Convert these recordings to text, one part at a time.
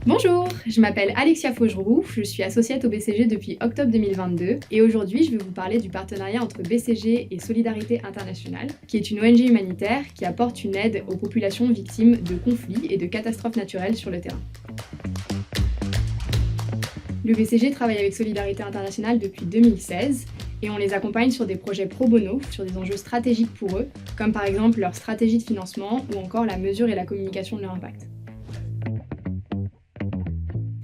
Bonjour, je m'appelle Alexia Faugeroux, je suis associate au BCG depuis octobre 2022 et aujourd'hui je vais vous parler du partenariat entre BCG et Solidarité Internationale, qui est une ONG humanitaire qui apporte une aide aux populations victimes de conflits et de catastrophes naturelles sur le terrain. Le BCG travaille avec Solidarité Internationale depuis 2016 et on les accompagne sur des projets pro bono, sur des enjeux stratégiques pour eux, comme par exemple leur stratégie de financement ou encore la mesure et la communication de leur impact.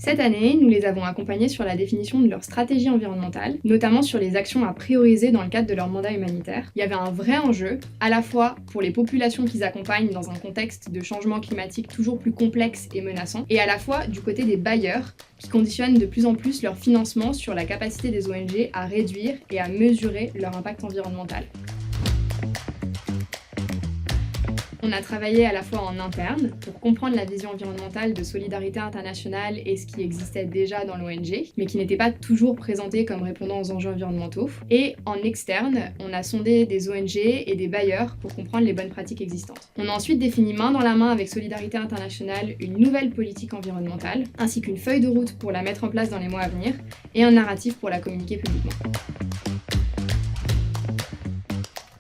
Cette année, nous les avons accompagnés sur la définition de leur stratégie environnementale, notamment sur les actions à prioriser dans le cadre de leur mandat humanitaire. Il y avait un vrai enjeu, à la fois pour les populations qu'ils accompagnent dans un contexte de changement climatique toujours plus complexe et menaçant, et à la fois du côté des bailleurs, qui conditionnent de plus en plus leur financement sur la capacité des ONG à réduire et à mesurer leur impact environnemental. On a travaillé à la fois en interne pour comprendre la vision environnementale de Solidarité Internationale et ce qui existait déjà dans l'ONG, mais qui n'était pas toujours présenté comme répondant aux enjeux environnementaux. Et en externe, on a sondé des ONG et des bailleurs pour comprendre les bonnes pratiques existantes. On a ensuite défini main dans la main avec Solidarité Internationale une nouvelle politique environnementale, ainsi qu'une feuille de route pour la mettre en place dans les mois à venir, et un narratif pour la communiquer publiquement.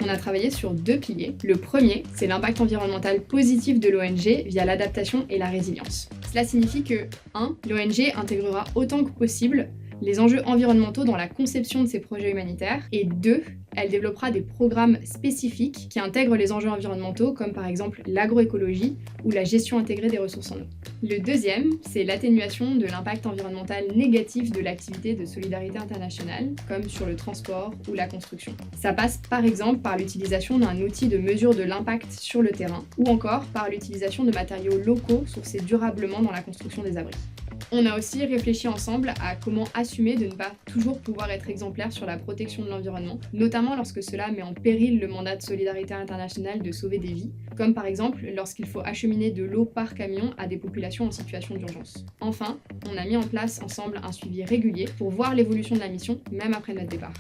On a travaillé sur deux piliers. Le premier, c'est l'impact environnemental positif de l'ONG via l'adaptation et la résilience. Cela signifie que 1. L'ONG intégrera autant que possible les enjeux environnementaux dans la conception de ses projets humanitaires, et 2. Elle développera des programmes spécifiques qui intègrent les enjeux environnementaux, comme par exemple l'agroécologie ou la gestion intégrée des ressources en eau. Le deuxième, c'est l'atténuation de l'impact environnemental négatif de l'activité de Solidarité Internationale, comme sur le transport ou la construction. Ça passe par exemple par l'utilisation d'un outil de mesure de l'impact sur le terrain, ou encore par l'utilisation de matériaux locaux sourcés durablement dans la construction des abris. On a aussi réfléchi ensemble à comment assumer de ne pas toujours pouvoir être exemplaire sur la protection de l'environnement, notamment lorsque cela met en péril le mandat de Solidarité Internationale de sauver des vies, comme par exemple lorsqu'il faut acheminer de l'eau par camion à des populations en situation d'urgence. Enfin, on a mis en place ensemble un suivi régulier pour voir l'évolution de la mission, même après notre départ.